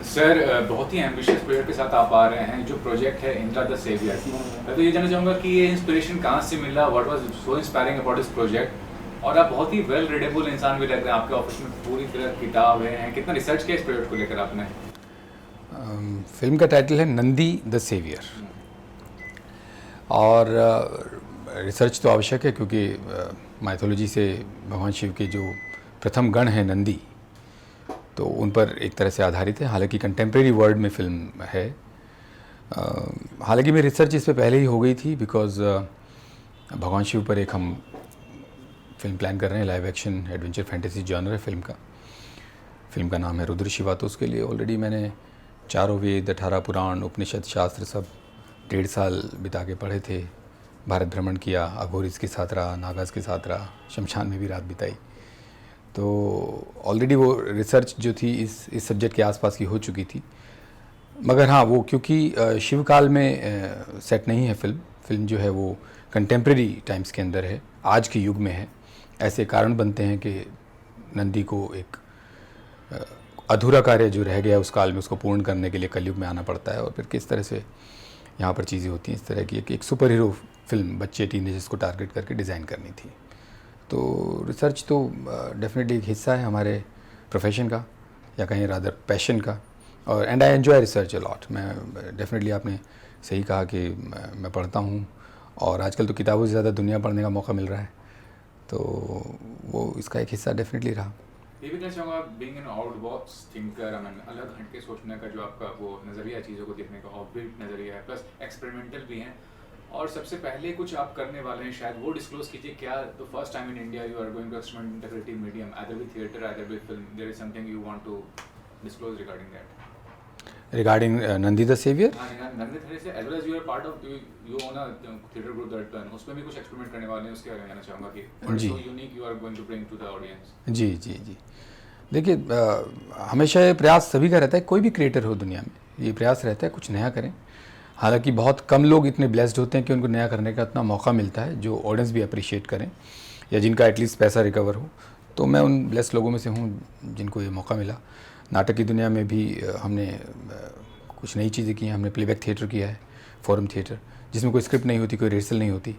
Sir बहुत ही ambitious project के साथ आप आ रहे हैं जो प्रोजेक्ट है इंद्रा द सेवियर। मैं तो ये जानना चाहूँगा कि ये इंस्पिरेशन कहाँ से मिला, what was so inspiring about this project. और आप बहुत ही वेल रीडेबल इंसान भी लग रहे हैं, आपके ऑफिस में पूरी तरह किताब है, कितना रिसर्च किया इस प्रोजेक्ट को लेकर आपने? फिल्म का टाइटल है नंदी द सेवियर। और रिसर्च तो आवश्यक है क्योंकि माइथोलॉजी से भगवान शिव के जो प्रथम गण हैं नंदी, तो उन पर एक तरह से आधारित है। हालांकि कंटेम्प्रेरी वर्ल्ड में फिल्म है। हालांकि मेरी रिसर्च इस पे पहले ही हो गई थी बिकॉज भगवान शिव पर एक हम फिल्म प्लान कर रहे हैं, live action adventure fantasy genre है फिल्म का। फिल्म का नाम है रुद्र शिवा। तो उसके लिए ऑलरेडी मैंने चारों वेद, 18 पुराण, उपनिषद, शास्त्र सब 1.5 साल बिता के पढ़े थे। भारत भ्रमण किया, अघोरिस के साथ रहा, नागाज के साथ रहा, शमशान में भी रात बिताई। तो ऑलरेडी वो रिसर्च जो थी इस सब्जेक्ट के आसपास की हो चुकी थी। मगर हाँ, वो क्योंकि शिव काल में सेट नहीं है फिल्म जो है वो कंटेम्प्रेरी टाइम्स के अंदर है, आज के युग में है। ऐसे कारण बनते हैं कि नंदी को एक अधूरा कार्य जो रह गया उस काल में, उसको पूर्ण करने के लिए कलयुग में आना पड़ता है। और फिर किस तरह से यहाँ पर चीज़ें होती हैं, इस तरह की एक सुपर हीरो फिल्म बच्चे टीनेजर्स को टारगेट करके डिज़ाइन करनी थी। तो रिसर्च तो डेफिनेटली एक हिस्सा है हमारे प्रोफेशन का, या कहीं रादर पैशन का। और and I enjoy research a lot. मैं डेफिनेटली, आपने सही कहा कि मैं पढ़ता हूँ, और आजकल तो किताबों से ज़्यादा दुनिया पढ़ने का मौका मिल रहा है, तो वो इसका एक हिस्सा डेफिनेटली रहा। ये भी कहना चाहूँगा being an out box thinker, I mean अलग हट के सोचने का जो आपका वो नज़रिया, चीज़ों को देखने का ऑफबीट नज़रिया है, प्लस एक्सपेरिमेंटल भी हैं। और सबसे पहले कुछ आप करने वाले हैं, शायद वो डिस्क्लोज कीजिए। क्या the first time in India you are going to experiment in creative medium, either with theatre either with film, there is something you want to disclose regarding that? Regarding Nandi the saviour, Nandi theatre से as well as you are part of, you own a theatre group that plan, उसमें भी कुछ experiment करने वाले हैं। उसके बारे में जानना चाहूँगा कि what is so unique you are going to bring to the audience. जी जी जी। देखिए, हमेशा ये प्रयास सभी का रहता है, कोई भी क्रिएटर हो दुनिया में, ये प्रयास रहता है कुछ नया करें। हालांकि बहुत कम लोग इतने ब्लेस्ड होते हैं कि उनको नया करने का इतना मौका मिलता है जो ऑडियंस भी अप्रिशिएट करें, या जिनका एटलीस्ट पैसा रिकवर हो। तो मैं उन ब्लेस्ड लोगों में से हूँ जिनको ये मौका मिला। नाटक की दुनिया में भी हमने कुछ नई चीज़ें की हैं। हमने प्लेबैक थिएटर किया है, फोरम थिएटर, जिसमें कोई स्क्रिप्ट नहीं होती, कोई रिहर्सल नहीं होती,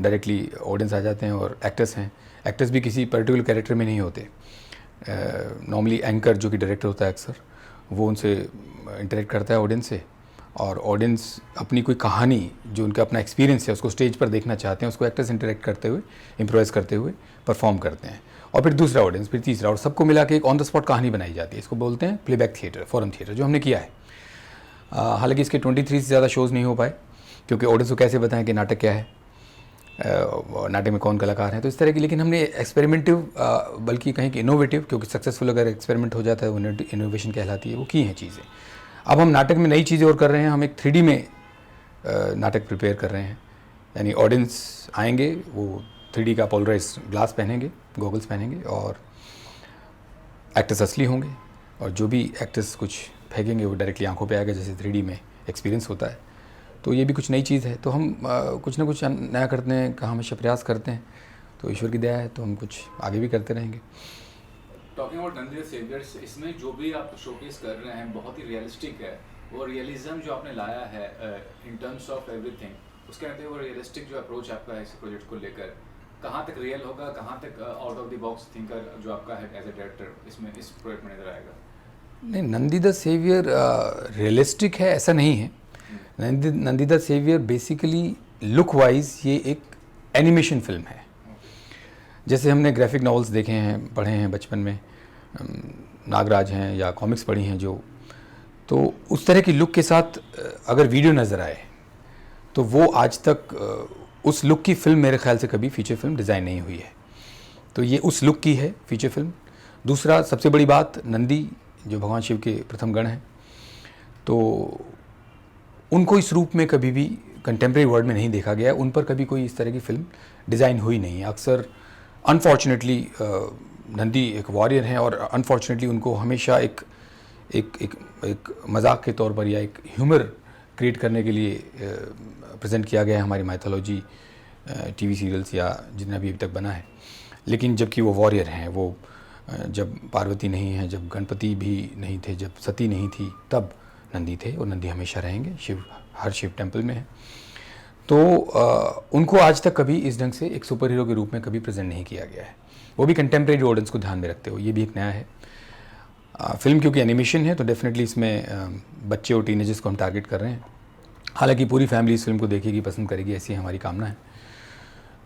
डायरेक्टली ऑडियंस आ जाते हैं। और एक्टर्स हैं, एक्टर्स भी किसी पर्टिकुलर कैरेक्टर में नहीं होते। नॉर्मली एंकर जो कि डायरेक्टर होता है अक्सर, वो उनसे इंटरेक्ट करता है ऑडियंस से, और ऑडियंस अपनी कोई कहानी जो उनका अपना एक्सपीरियंस है उसको स्टेज पर देखना चाहते हैं, उसको एक्टर्स इंटरेक्ट करते हुए, इम्प्रोवाइज करते हुए परफॉर्म करते हैं। और फिर दूसरा ऑडियंस, फिर तीसरा, और सबको मिला के एक ऑन द स्पॉट कहानी बनाई जाती है। इसको बोलते हैं प्लेबैक थिएटर, फोरम थिएटर, जो हमने किया है। हालांकि इसके 23 से ज़्यादा शोज़ नहीं हो पाए, क्योंकि ऑडियंस को कैसे बताएं कि नाटक क्या है, नाटक में कौन कलाकार हैं, तो इस तरह की। लेकिन हमने एक्सपेरिमेंटिव, बल्कि कहीं कि इनोवेटिव, क्योंकि सक्सेसफुल अगर एक्सपेरिमेंट हो जाता है वो इनोवेशन कहलाती है, वो की हैं चीज़ें। अब हम नाटक में नई चीज़ें और कर रहे हैं। हम एक 3D में नाटक प्रिपेयर कर रहे हैं, यानी ऑडियंस आएंगे, वो 3D का पोलराइज ग्लास पहनेंगे, गॉगल्स पहनेंगे, और एक्टर्स असली होंगे, और जो भी एक्टर्स कुछ फेंकेंगे वो डायरेक्टली आंखों पे आएगा, जैसे 3D में एक्सपीरियंस होता है। तो ये भी कुछ नई चीज़ है। तो हम कुछ ना कुछ नया करते हैं का हमेशा प्रयास करते हैं। तो ईश्वर की दया है, तो हम कुछ आगे भी करते रहेंगे। Talking about Nandi the saviours, इसमें जो भी आप शोकेस कर रहे हैं बहुत ही रियलिस्टिक है। वो रियलिज्म जो आपने लाया है इन टर्म्स ऑफ एवरीथिंग, उसके कहते हैं वो रियलिस्टिक जो अप्रोच आपका है इस प्रोजेक्ट को लेकर, कहाँ तक रियल होगा, कहाँ तक out of the box thinker जो आपका है एज ए डायरेक्टर इसमें इस प्रोजेक्ट में नजर आएगा? नहीं, नंदी द सेवियर रियलिस्टिक है ऐसा नहीं है। Nandi the saviour basically look wise ये एक एनिमेशन फिल्म है। जैसे हमने ग्राफिक नॉवेल्स देखे हैं, पढ़े हैं बचपन में, नागराज हैं या कॉमिक्स पढ़ी हैं जो, तो उस तरह की लुक के साथ अगर वीडियो नज़र आए तो वो आज तक उस लुक की फ़िल्म मेरे ख्याल से कभी फीचर फिल्म डिज़ाइन नहीं हुई है। तो ये उस लुक की है फीचर फिल्म। दूसरा, सबसे बड़ी बात, नंदी जो भगवान शिव के प्रथम गण हैं, तो उनको इस रूप में कभी भी कंटेम्प्रेरी वर्ल्ड में नहीं देखा गया। उन पर कभी कोई इस तरह की फ़िल्म डिज़ाइन हुई नहीं है। अक्सर अनफॉर्चुनेटली नंदी एक वॉरियर हैं, और अनफॉर्चुनेटली उनको हमेशा एक एक एक एक मजाक के तौर पर या एक ह्यूमर क्रिएट करने के लिए प्रेजेंट किया गया है हमारी माइथोलॉजी, टीवी सीरियल्स या जितना भी अभी तक बना है। लेकिन जबकि वो वॉरियर हैं, वो जब पार्वती नहीं है, जब गणपति भी नहीं थे, जब सती नहीं थी, तब नंदी थे और नंदी हमेशा रहेंगे। शिव हर शिव टेम्पल में है। तो उनको आज तक कभी इस ढंग से एक सुपर हीरो के रूप में कभी प्रेजेंट नहीं किया गया है, वो भी कंटेम्प्रेरी ऑडियंस को ध्यान में रखते हुए। ये भी एक नया है। फिल्म क्योंकि एनिमेशन है तो डेफिनेटली इसमें बच्चे और टीनेजर्स को हम टारगेट कर रहे हैं। हालांकि पूरी फैमिली इस फिल्म को देखेगी, पसंद करेगी, ऐसी हमारी कामना है।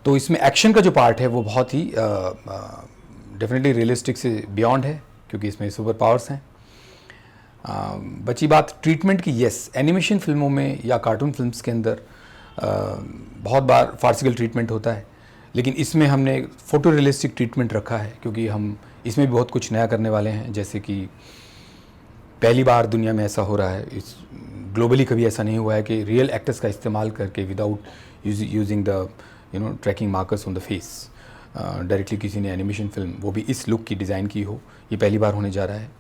तो इसमें एक्शन का जो पार्ट है वो बहुत ही डेफिनेटली रियलिस्टिक से बियॉन्ड है, क्योंकि इसमें सुपर पावर्स हैं। बची बात ट्रीटमेंट की, यस, एनिमेशन फिल्मों में या कार्टून फिल्म्स के अंदर बहुत बार फार्सिकल ट्रीटमेंट होता है, लेकिन इसमें हमने फ़ोटो रियलिस्टिक ट्रीटमेंट रखा है, क्योंकि हम इसमें भी बहुत कुछ नया करने वाले हैं। जैसे कि पहली बार दुनिया में ऐसा हो रहा है, इस ग्लोबली कभी ऐसा नहीं हुआ है कि रियल एक्टर्स का इस्तेमाल करके without using the tracking markers on the face directly किसी ने एनिमेशन फिल्म, वो भी इस लुक की डिज़ाइन की हो। ये पहली बार होने जा रहा है।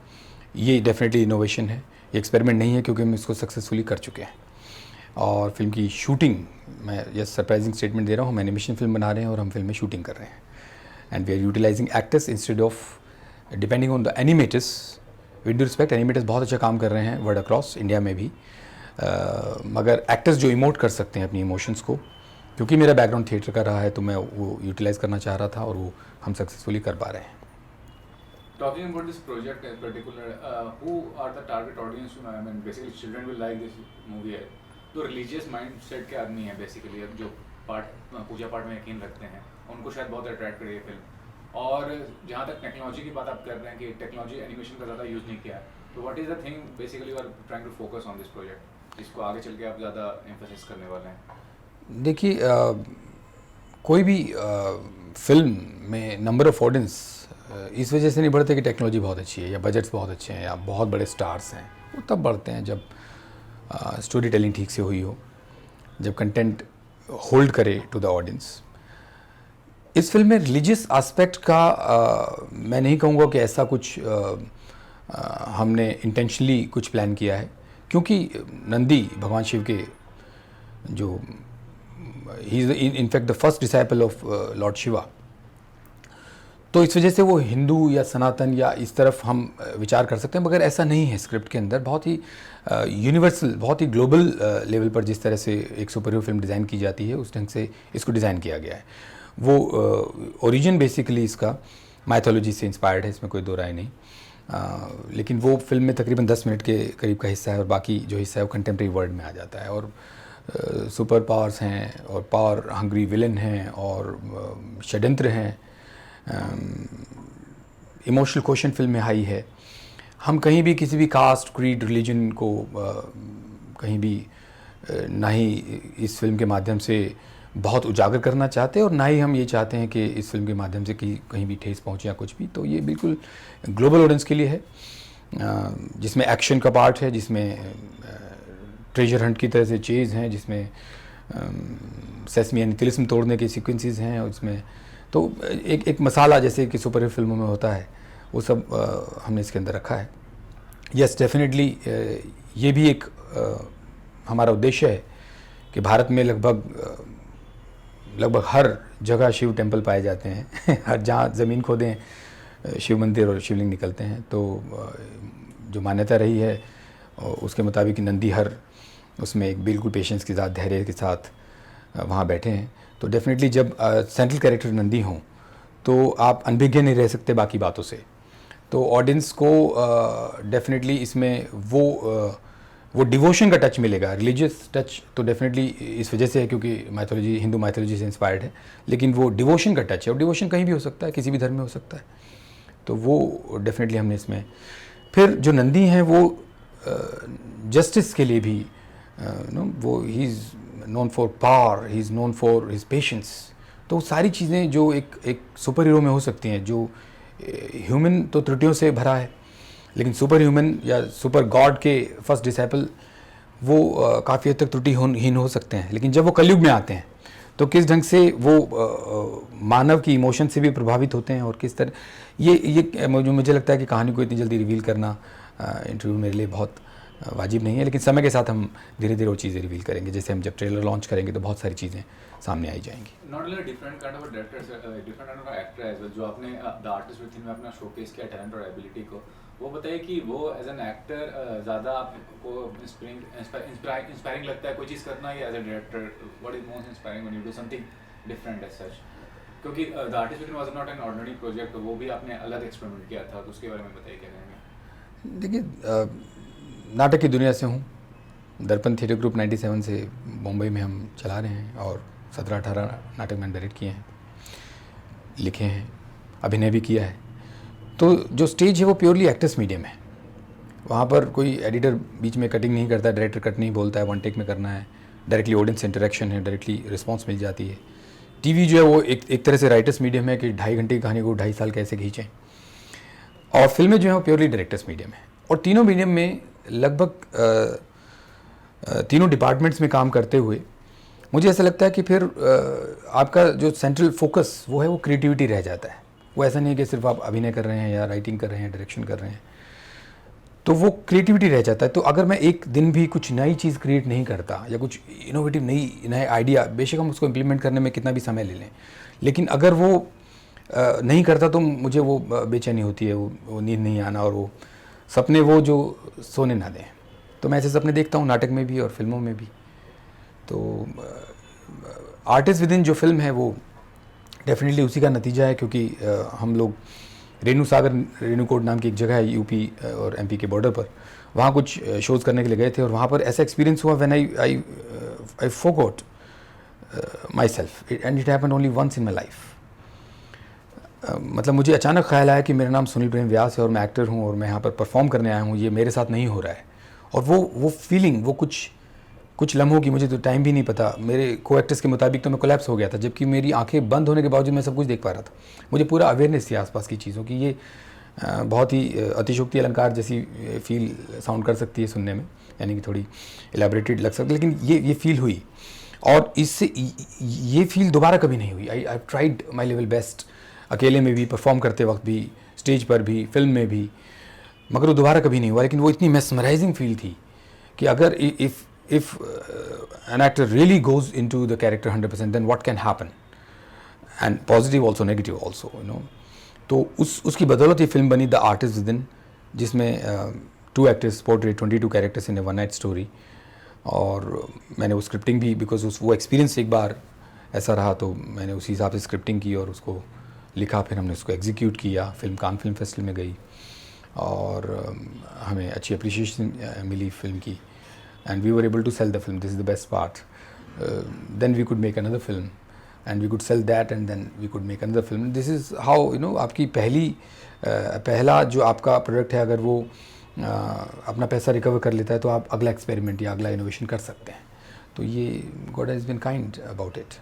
ये डेफिनेटली इनोवेशन है, ये एक्सपेरिमेंट नहीं है, क्योंकि हम इसको सक्सेसफुली कर चुके हैं। और फिल्म की शूटिंग, मैं ये सरप्राइजिंग स्टेटमेंट दे रहा हूँ, हम एनिमेशन फिल्म बना रहे हैं और हम फिल्म में शूटिंग कर रहे हैं। And we are utilising actors instead of depending on the animators. With respect, animators बहुत अच्छा काम कर रहे हैं वर्ल्ड अक्रॉस, इंडिया में भी, मगर एक्टर्स जो इमोट कर सकते हैं अपनी इमोशंस को, क्योंकि मेरा बैकग्राउंड थिएटर का रहा है तो मैं वो यूटिलाइज़ करना चाह रहा था और वो हम सक्सेसफुली कर पा रहे हैं। Talking about this project in particular, who are the target audience? I mean, basically, children will like this movie. तो रिलीजियस माइंडसेट के आदमी हैं बेसिकली, अब जो पूजा पाठ में यकीन रखते हैं, उनको शायद बहुत अट्रैक्ट करेगी फिल्म। और जहाँ तक टेक्नोलॉजी की बात आप कर रहे हैं कि टेक्नोलॉजी एनिमेशन का ज़्यादा यूज़ नहीं किया है, तो what is the thing basically you are trying to focus on this project, जिसको आगे चल के आप ज़्यादा एम्फेसिस करने वाले हैं? देखिए, कोई भी फिल्म में नंबर ऑफ ऑडियंस इस वजह से नहीं बढ़ते कि टेक्नोलॉजी बहुत अच्छी है या बजट्स बहुत अच्छे हैं या बहुत बड़े स्टार्स हैं। वो तब बढ़ते हैं जब स्टोरी टेलिंग ठीक से हुई हो, जब कंटेंट होल्ड करे टू द ऑडियंस। इस फिल्म में रिलीजियस एस्पेक्ट का मैं नहीं कहूँगा कि ऐसा कुछ हमने इंटेंशनली कुछ प्लान किया है, क्योंकि नंदी भगवान शिव के जो he is in fact the first disciple of Lord Shiva, तो इस वजह से वो हिंदू या सनातन या इस तरफ हम विचार कर सकते हैं, मगर ऐसा नहीं है। स्क्रिप्ट के अंदर बहुत ही यूनिवर्सल, बहुत ही ग्लोबल लेवल पर जिस तरह से एक सुपर हीरो फिल्म डिज़ाइन की जाती है, उस ढंग से इसको डिज़ाइन किया गया है। वो ओरिजिन बेसिकली इसका माइथोलॉजी से इंस्पायर्ड है, इसमें कोई दो राय नहीं। लेकिन वो फिल्म में तकरीबन 10 मिनट के करीब का हिस्सा है और बाकी जो हिस्सा है वो कंटेम्प्रेरी वर्ल्ड में आ जाता है। और सुपर पावर्स हैं और पावर हंग्री विलन हैं और षड्यंत्र हैं। इमोशनल क्वेश्चन फिल्म में हाई है। हम कहीं भी किसी भी कास्ट, क्रीड, रिलीजन को कहीं भी ना ही इस फिल्म के माध्यम से बहुत उजागर करना चाहते और ना ही हम ये चाहते हैं कि इस फिल्म के माध्यम से कहीं भी ठेस पहुंचे या कुछ भी। तो ये बिल्कुल ग्लोबल ऑडियंस के लिए है, जिसमें एक्शन का पार्ट है, जिसमें ट्रेजर हंट की तरह से चेज हैं, जिसमें सेसमी यानी तिलिस्म तोड़ने के सीक्वेंसेस हैं, और इसमें तो एक मसाला जैसे कि सुपर हीरो फिल्मों में होता है वो सब हमने इसके अंदर रखा है। यस, डेफिनेटली ये भी एक हमारा उद्देश्य है कि भारत में लगभग हर जगह शिव टेम्पल पाए जाते हैं हर जहाँ ज़मीन खोदें शिव मंदिर और शिवलिंग निकलते हैं। तो जो मान्यता रही है उसके मुताबिक नंदी हर उसमें एक बिल्कुल पेशेंस के साथ, धैर्य के साथ वहाँ बैठे हैं। तो डेफिनेटली जब सेंट्रल कैरेक्टर नंदी हों तो आप अनभिज्ञ नहीं रह सकते बाकी बातों से। तो ऑडियंस को डेफिनेटली इसमें वो डिवोशन का टच मिलेगा, रिलीजियस टच तो डेफिनेटली इस वजह से है क्योंकि माइथोलॉजी, हिंदू माइथोलॉजी से इंस्पायर्ड है, लेकिन वो डिवोशन का टच है और डिवोशन कहीं भी हो सकता है, किसी भी धर्म में हो सकता है। तो वो डेफिनेटली हमने इसमें। फिर जो नंदी हैं वो जस्टिस के लिए भी वो he is known for power, he is known for his patience. तो सारी चीज़ें जो एक सुपर हीरो में हो सकती हैं, जो ह्यूमन तो त्रुटियों से भरा है, लेकिन सुपर ह्यूमन या सुपर गॉड के फर्स्ट डिसाइपल वो काफ़ी हद तक त्रुटिहीन हो सकते हैं। लेकिन जब वो कलयुग में आते हैं तो किस ढंग से वो मानव की इमोशन से भी प्रभावित होते हैं और किस तरह ये मुझे लगता है कि कहानी को इतनी जल्दी रिवील करना इंटरव्यू मेरे लिए बहुत वाजिब नहीं है, लेकिन समय के साथ हम धीरे धीरे वो चीज़ें रिवील करेंगे। जैसे हम जब ट्रेलर लॉन्च करेंगे तो बहुत सारी चीज़ें सामने आई जाएंगी। Not only different kind of directors, different kind of actor as well, जो आपने द आर्टिस्ट विद में अपना शोकेस किया टैलेंट और एबिलिटी को, वो बताइए कि वो एज एन एक्टर ज़्यादा आपको इंस्पायरिंग लगता है कोई चीज़ करना, या as a director what is most inspiring when you do something different as such? क्योंकि the artist with was not an ordinary project, वो भी आपने अलग एक्सपेरिमेंट किया था, तो उसके बारे में बताइए क्या कहेंगे? देखिए, नाटक की दुनिया से हूँ। दर्पण थिएटर ग्रुप 97 से मुंबई में हम चला रहे हैं और 17-18 नाटक मैंने डायरेक्ट किए हैं, लिखे हैं, अभिनय भी किया है। तो जो स्टेज है वो प्योरली एक्टर्स मीडियम है। वहाँ पर कोई एडिटर बीच में कटिंग नहीं करता, डायरेक्टर कट नहीं बोलता है, वन टेक में करना है, डायरेक्टली ऑडियंस इंटरेक्शन है, डायरेक्टली रिस्पॉन्स मिल जाती है। टीवी जो है वो एक तरह से राइटर्स मीडियम है कि 2.5 घंटे की कहानी को 2.5 साल कैसे खींचें, और फिल्में जो है वो प्योरली डायरेक्टर्स मीडियम है। और तीनों मीडियम में लगभग तीनों डिपार्टमेंट्स में काम करते हुए मुझे ऐसा लगता है कि फिर आपका जो सेंट्रल फोकस वो है वो क्रिएटिविटी रह जाता है। वो ऐसा नहीं है कि सिर्फ आप अभिनय कर रहे हैं या राइटिंग कर रहे हैं, डायरेक्शन कर रहे हैं, तो वो क्रिएटिविटी रह जाता है। तो अगर मैं एक दिन भी कुछ नई चीज़ क्रिएट नहीं करता या कुछ इनोवेटिव नए आइडिया, बेशक हम उसको इम्प्लीमेंट करने में कितना भी समय ले लें, लेकिन अगर वो नहीं करता तो मुझे वो बेचैनी होती है, वो नींद नहीं आना, और वो सपने वो जो सोने ना दें। तो मैं ऐसे सपने देखता हूँ नाटक में भी और फिल्मों में भी। तो आर्टिस्ट विद इन जो फिल्म है वो डेफिनेटली उसी का नतीजा है, क्योंकि हम लोग रेणुकोट नाम की एक जगह है यूपी और एमपी के बॉर्डर पर, वहाँ कुछ शोज़ करने के लिए गए थे, और वहाँ पर ऐसा एक्सपीरियंस हुआ when I forgot myself and it happened only once in my life. मतलब मुझे अचानक ख्याल आया कि मेरा नाम सुनील प्रेम व्यास है और मैं एक्टर हूँ और मैं यहाँ पर परफॉर्म करने आया हूँ, ये मेरे साथ नहीं हो रहा है। और वो फीलिंग, वो कुछ लम्हों की, मुझे तो टाइम भी नहीं पता, मेरे को एक्टर्स के मुताबिक तो मैं कोलैप्स हो गया था, जबकि मेरी आंखें बंद होने के बावजूद मैं सब कुछ देख पा रहा था। मुझे पूरा अवेयरनेस थी आसपास की चीज़ों की। ये बहुत ही अतिशोक्ति अलंकार जैसी फील साउंड कर सकती है सुनने में, यानी कि थोड़ी एलैबोरेटेड लग सकती है, लेकिन ये फील हुई, और इससे ये फील दोबारा कभी नहीं हुई। I tried my level best, अकेले में भी, परफॉर्म करते वक्त भी, स्टेज पर भी, फिल्म में भी, मगर वो दोबारा कभी नहीं हुआ। लेकिन वो इतनी मेस्मराइजिंग फील थी कि अगर if an actor really goes into the character 100%, then what can happen, and positive also, negative also, you know. तो उसकी बदौलत ये फिल्म बनी द आर्टिस्ट विद इन, जिसमें 2 actors portrait 22 characters in A one night story. और मैंने वो scripting भी, बिकॉज वो एक्सपीरियंस एक बार ऐसा रहा, तो मैंने उसी हिसाब से स्क्रिप्टिंग की और उसको लिखा, फिर हमने उसको एग्जीक्यूट किया। फिल्म कान फिल्म फेस्टिवल में गई और हमें अच्छी अप्रिशिएशन मिली फिल्म की, and we were able to sell the film. This is the best part. Then we could make another film and we could sell that, and then we could make another film. This is how, you know, आपकी पहला जो आपका product है, अगर वो अपना पैसा recover कर लेता है तो आप अगला एक्सपेरिमेंट या अगला इनोवेशन कर सकते हैं। तो ये God has been kind about it.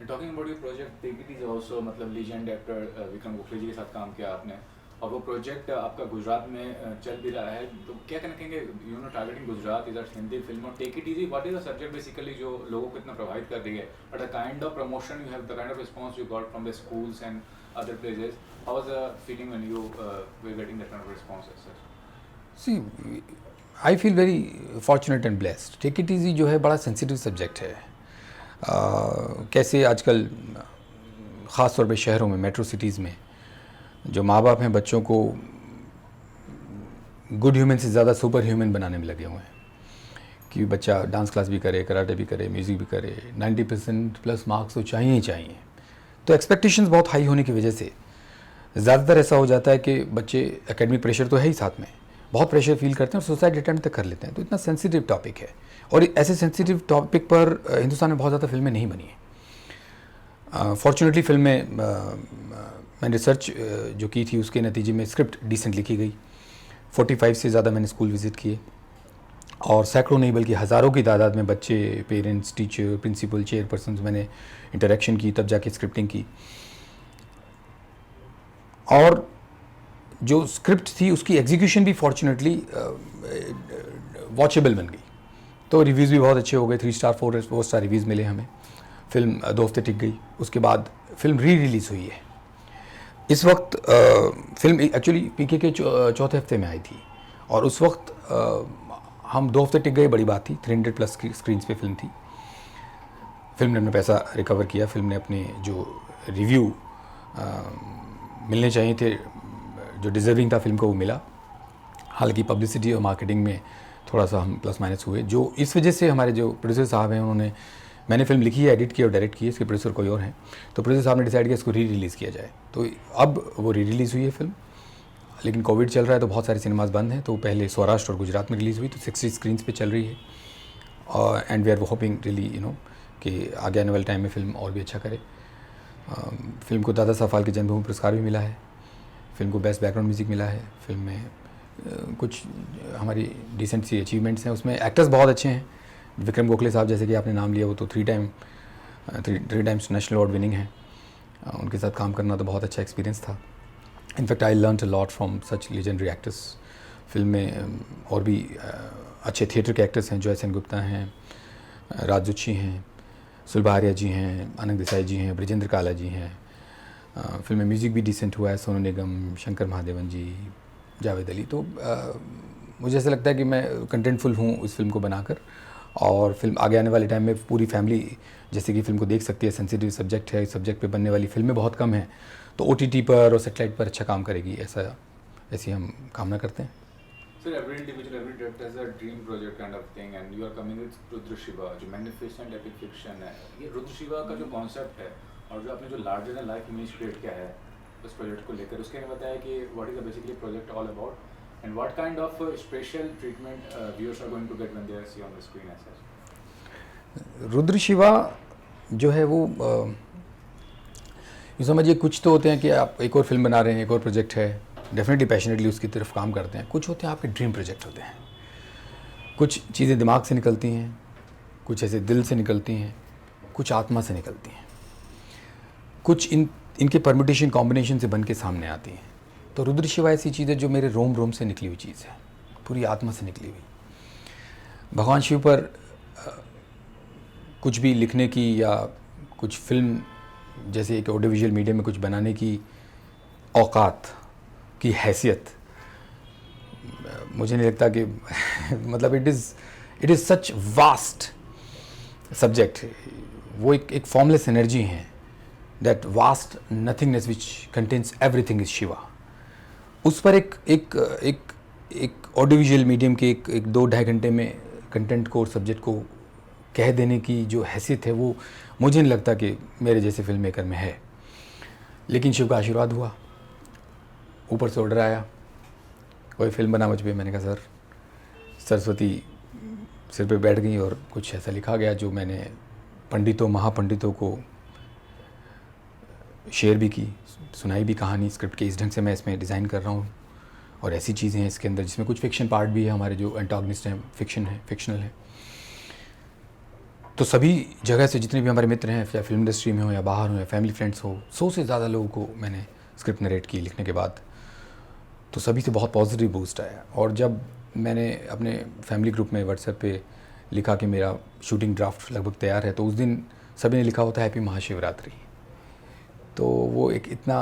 Talking about your project, Take It Easy also, मतलब लीजेंड एक्टर विक्रम गोखले जी के साथ काम किया आपने, और वो प्रोजेक्ट आपका गुजरात में चल भी रहा है, तो क्या कहना कहेंगे, you know, targeting Gujarat, is Hindi film, और take it easy, what is the subject basically जो लोगों को इतना प्रभावित कर रही है, but the kind of promotion you have, the kind of response you got from the schools and other places, how was the feeling when you were getting that kind of response as such? See, I feel very fortunate and blessed. Take it easy जो है बड़ा sensitive subject है। कैसे आजकल ख़ास तौर पे शहरों में, मेट्रो सिटीज़ में, जो माँ बाप हैं बच्चों को गुड ह्यूमन से ज़्यादा सुपर ह्यूमन बनाने में लगे हुए हैं कि बच्चा डांस क्लास भी करे, कराटे भी करे, म्यूज़िक भी करे, 90% प्लस मार्क्स तो चाहिए ही चाहिए। तो एक्सपेक्टेशंस बहुत हाई होने की वजह से ज़्यादातर ऐसा हो जाता है कि बच्चे, एकेडमिक प्रेशर तो है ही, साथ में बहुत प्रेशर फील करते हैं और सुसाइड अटेम्प्ट तक कर लेते हैं। तो इतना सेंसिटिव टॉपिक है, और ऐसे सेंसिटिव टॉपिक पर हिंदुस्तान में बहुत ज़्यादा फिल्में नहीं बनी हैं। फॉर्चुनेटली फिल्में, मैंने रिसर्च जो की थी उसके नतीजे में स्क्रिप्ट डिसेंट लिखी गई। 45 से ज़्यादा मैंने स्कूल विज़िट किए, और सैकड़ों नहीं बल्कि हज़ारों की तादाद में बच्चे, पेरेंट्स, टीचर, प्रिंसिपल, चेयरपर्सन मैंने इंटरेक्शन की, तब जाके स्क्रिप्टिंग की। और जो स्क्रिप्ट थी उसकी एग्जीक्यूशन भी फॉर्चुनेटली वॉचेबल बन गई। तो रिव्यूज़ भी बहुत अच्छे हो गए, 3 स्टार 4 स्टार रिव्यूज़ मिले हमें। फिल्म 2 हफ्ते टिक गई, उसके बाद फिल्म रिलीज़ हुई है। इस वक्त फिल्म एक्चुअली पीके के चौथे हफ्ते में आई थी, और उस वक्त हम 2 हफ्ते टिक गए, बड़ी बात थी। 300 प्लस स्क्रीन्स पे फिल्म थी। फिल्म ने अपना पैसा रिकवर किया। फिल्म ने अपने जो रिव्यू मिलने चाहिए थे, जो डिज़र्विंग था फिल्म को, वो मिला। हालांकि पब्लिसिटी और मार्केटिंग में थोड़ा सा हम प्लस माइनस हुए, जो इस वजह से हमारे जो प्रोड्यूसर साहब हैं उन्होंने, मैंने फिल्म लिखी है, एडिट की और डायरेक्ट की है, इसके प्रोड्यूसर कोई और हैं, तो प्रोड्यूसर साहब ने डिसाइड किया इसको री रिलीज़ किया जाए। तो अब वो री रिलीज़ हुई है फिल्म, लेकिन कोविड चल रहा है तो बहुत सारे सिनेमाज बंद हैं। तो पहले सौराष्ट्र और गुजरात में रिलीज़ हुई, तो 60 स्क्रीन्स पे चल रही है। और and we are hoping really कि आगे आने वाले टाइम में फिल्म और भी अच्छा करे। फिल्म को दादा साहब फाल्के जन्मभूमि पुरस्कार भी मिला है। फिल्म को बेस्ट बैकग्राउंड म्यूज़िक मिला है। फिल्म में कुछ हमारी डिसेंट सी अचीवमेंट्स हैं। उसमें एक्टर्स बहुत अच्छे हैं। विक्रम गोखले साहब, जैसे कि आपने नाम लिया, वो तो three times national award winning हैं। उनके साथ काम करना तो बहुत अच्छा एक्सपीरियंस था। In fact I learn a lot from such legendary actors. Film में और भी अच्छे थिएटर के एक्टर्स हैं। जॉय सेन गुप्ता हैं, राज जोशी हैं, सुलभा आर्या जी हैं, आनंद देसाई जी हैं, ब्रिजेंद्र काला जी हैं। फिल्म में म्यूज़िक भी डिसेंट हुआ है। सोनू निगम, शंकर महादेवन जी, जावेद अली। तो मुझे ऐसा लगता है कि मैं कंटेंटफुल हूँ उस फिल्म को बनाकर। और फिल्म आगे आने वाले टाइम में पूरी फैमिली जैसे कि फिल्म को देख सकती है। सेंसिटिव सब्जेक्ट है, इस सब्जेक्ट पे बनने वाली फिल्में बहुत कम हैं, तो OTT पर और सेटेलाइट पर अच्छा काम करेगी, ऐसी हम कामना करते हैं। Sir, every individual, every director has a dream project kind of thing, and you are coming with Rudra Shiva, जो मैग्निफिसेंट एपिक फिक्शन है। ये रुद्र शिवा का जो कॉन्सेप्ट है और जो आपने जो larger than life image create किया है उस प्रोजेक्ट को लेकर, उसके में बताया कि what is basically project all about and what kind of special treatment viewers are going to get when they are see on the screen as such. Rudra Shiva जो है वो ये समझिए, कुछ तो होते हैं कि आप एक और फिल्म बना रहे हैं, एक और प्रोजेक्ट है, डेफिनेटली पैशनेटली उसकी तरफ काम करते हैं। कुछ होते हैं आपके ड्रीम प्रोजेक्ट होते हैं। कुछ चीज़ें दिमाग से निकलती हैं, कुछ ऐसे दिल से निकलती हैं, कुछ आत्मा से निकलती हैं, कुछ इनके परम्यूटेशन कॉम्बिनेशन से बन के सामने आती हैं। तो रुद्र शिवा ऐसी चीज़ है जो मेरे रोम रोम से निकली हुई चीज़ है, पूरी आत्मा से निकली हुई। भगवान शिव पर कुछ भी लिखने की या कुछ फिल्म जैसे एक ऑडियो विजुअल मीडिया में कुछ बनाने की औकात की हैसियत मुझे नहीं लगता कि मतलब it is such vast subject. वो एक फॉर्मलेस एनर्जी है, that vast nothingness which contains everything is Shiva. उस पर एक ऑडियो विजुअल मीडियम के एक 2-2.5 घंटे में कंटेंट को और सब्जेक्ट को कह देने की जो हैसियत है, वो मुझे नहीं लगता कि मेरे जैसे फिल्म मेकर में है। लेकिन शिव का आशीर्वाद हुआ, ऊपर से ऑर्डर आया, कोई फिल्म बना मुझ पर। मैंने कहा सर, सरस्वती सिर पे बैठ गई और कुछ ऐसा लिखा गया जो मैंने पंडितों महापंडितों को शेयर भी की, सुनाई भी कहानी स्क्रिप्ट के इस ढंग से मैं इसमें डिज़ाइन कर रहा हूँ। और ऐसी चीज़ें हैं इसके अंदर जिसमें कुछ फिक्शन पार्ट भी है, हमारे जो एंटागनिस्ट हैं फिक्शनल हैं। तो सभी जगह से जितने भी हमारे मित्र हैं, या फिल्म इंडस्ट्री में हो या बाहर हो या फैमिली फ्रेंड्स हो, 100 से ज़्यादा लोगों को मैंने स्क्रिप्ट नरेट की लिखने के बाद, तो सभी से बहुत पॉजिटिव बूस्ट आया। और जब मैंने अपने फैमिली ग्रुप में व्हाट्सएप पे लिखा कि मेरा शूटिंग ड्राफ्ट लगभग तैयार है, तो उस दिन सभी ने लिखा होता है हैप्पी महाशिवरात्रि। तो वो एक इतना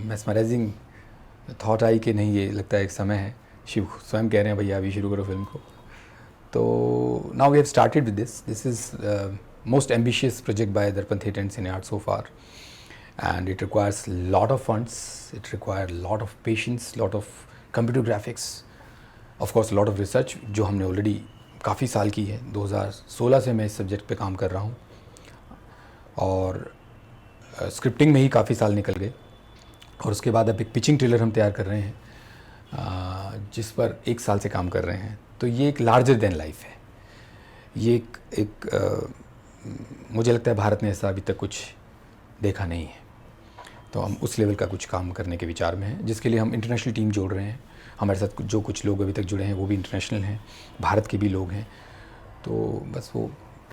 मेस्मराइजिंग थॉट आई कि नहीं, ये लगता है एक समय है, शिव स्वयं कह रहे हैं भैया अभी शुरू करो फिल्म को। तो now we have started with this is most ambitious project by Darpan theatre and cine art so far, and it requires lot of funds, it requires lot of patience, lot of computer graphics, of course lot of research जो हमने already काफ़ी साल की है। 2016 से मैं इस subject पे काम कर रहा हूँ और स्क्रिप्टिंग में ही काफ़ी साल निकल गए। और उसके बाद अब एक पिचिंग ट्रेलर हम तैयार कर रहे हैं जिस पर 1 साल से काम कर रहे हैं। तो ये एक लार्जर देन लाइफ है। ये मुझे लगता है भारत ने ऐसा अभी तक कुछ देखा नहीं है। तो हम उस लेवल का कुछ काम करने के विचार में हैं, जिसके लिए हम इंटरनेशनल टीम जोड़ रहे हैं। हमारे साथ जो कुछ लोग अभी तक जुड़े हैं वो भी इंटरनेशनल हैं, भारत के भी लोग हैं। तो बस वो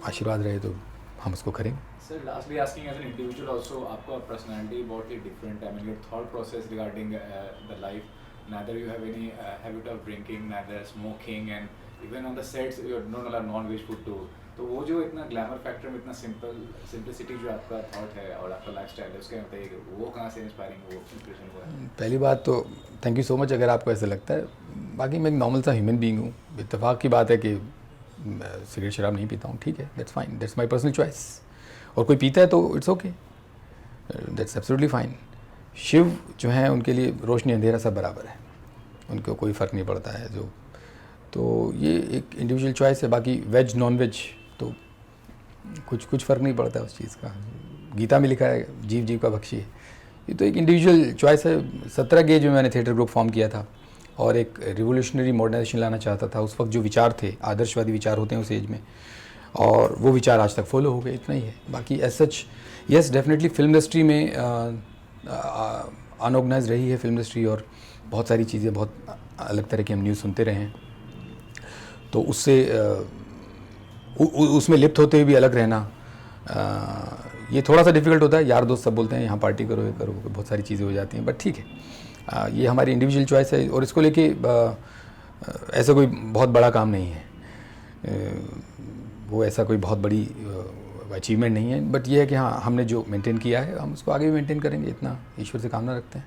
आशीर्वाद रहे तो हम उसको करेंगे। Sir, lastly asking as an individual also, आपका पर्सनालिटी बहुत ही डिफरेंट है। I mean your thought process regarding the life, neither you have any habit of drinking, neither smoking, and even on the sets you don't allow non-veg food too. तो वो जो इतना glamour factor में इतना simplicity जो आपका thought है और आपका लाइफस्टाइल है, उसके बताइए कि वो कहाँ से इंस्पायरिंग वो इंस्पिरेशन हुआ है? पहली बात तो थैंक यू सो मच अगर आपको ऐसा लगता है। बाकी मैं एक नॉर्मल सा ह्यूमन बीइंग हूँ। इत्तेफाक की बात है कि सिगरेट शराब नहीं पीता हूँ, ठीक है, that's fine, that's my personal choice. और कोई पीता है तो it's okay, that's absolutely fine. Shiv जो हैं उनके लिए रोशनी अंधेरा सब बराबर है, उनको कोई फ़र्क नहीं पड़ता है। जो तो ये एक इंडिविजुअल चॉइस है। बाकी वेज नॉन वेज तो कुछ फ़र्क नहीं पड़ता उस चीज़ का। गीता में लिखा है जीव जीव का भक्षी है, ये तो एक इंडिविजुअल चॉइस है। 17 के एज में मैंने थिएटर ग्रुप फॉर्म किया था और एक रिवोल्यूशनरी मॉडर्नाइजेशन लाना चाहता था। उस वक्त जो विचार थे, आदर्शवादी विचार होते हैं उस एज में, और वो विचार आज तक फॉलो हो गए, इतना ही है। बाकी as such yes definitely film industry में अनऑर्गेनाइज रही है फिल्म इंडस्ट्री, और बहुत सारी चीज़ें, बहुत अलग तरह की हम न्यूज़ सुनते रहे हैं, तो उससे उसमें लिप्त होते हुए भी अलग रहना ये थोड़ा सा डिफ़िकल्ट होता है। यार दोस्त सब बोलते हैं यहाँ पार्टी करो, ये करो, बहुत सारी चीज़ें हो जाती हैं, बट ठीक है, ये हमारी इंडिविजुअल चॉइस है और इसको लेके ऐसा कोई बहुत बड़ा काम नहीं है। वो ऐसा कोई बहुत बड़ी अचीवमेंट नहीं है, बट ये है कि हाँ, हमने जो मेंटेन किया है हम उसको आगे भी मेंटेन करेंगे, इतना ईश्वर से कामना रखते हैं।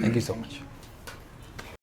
Thank you so much.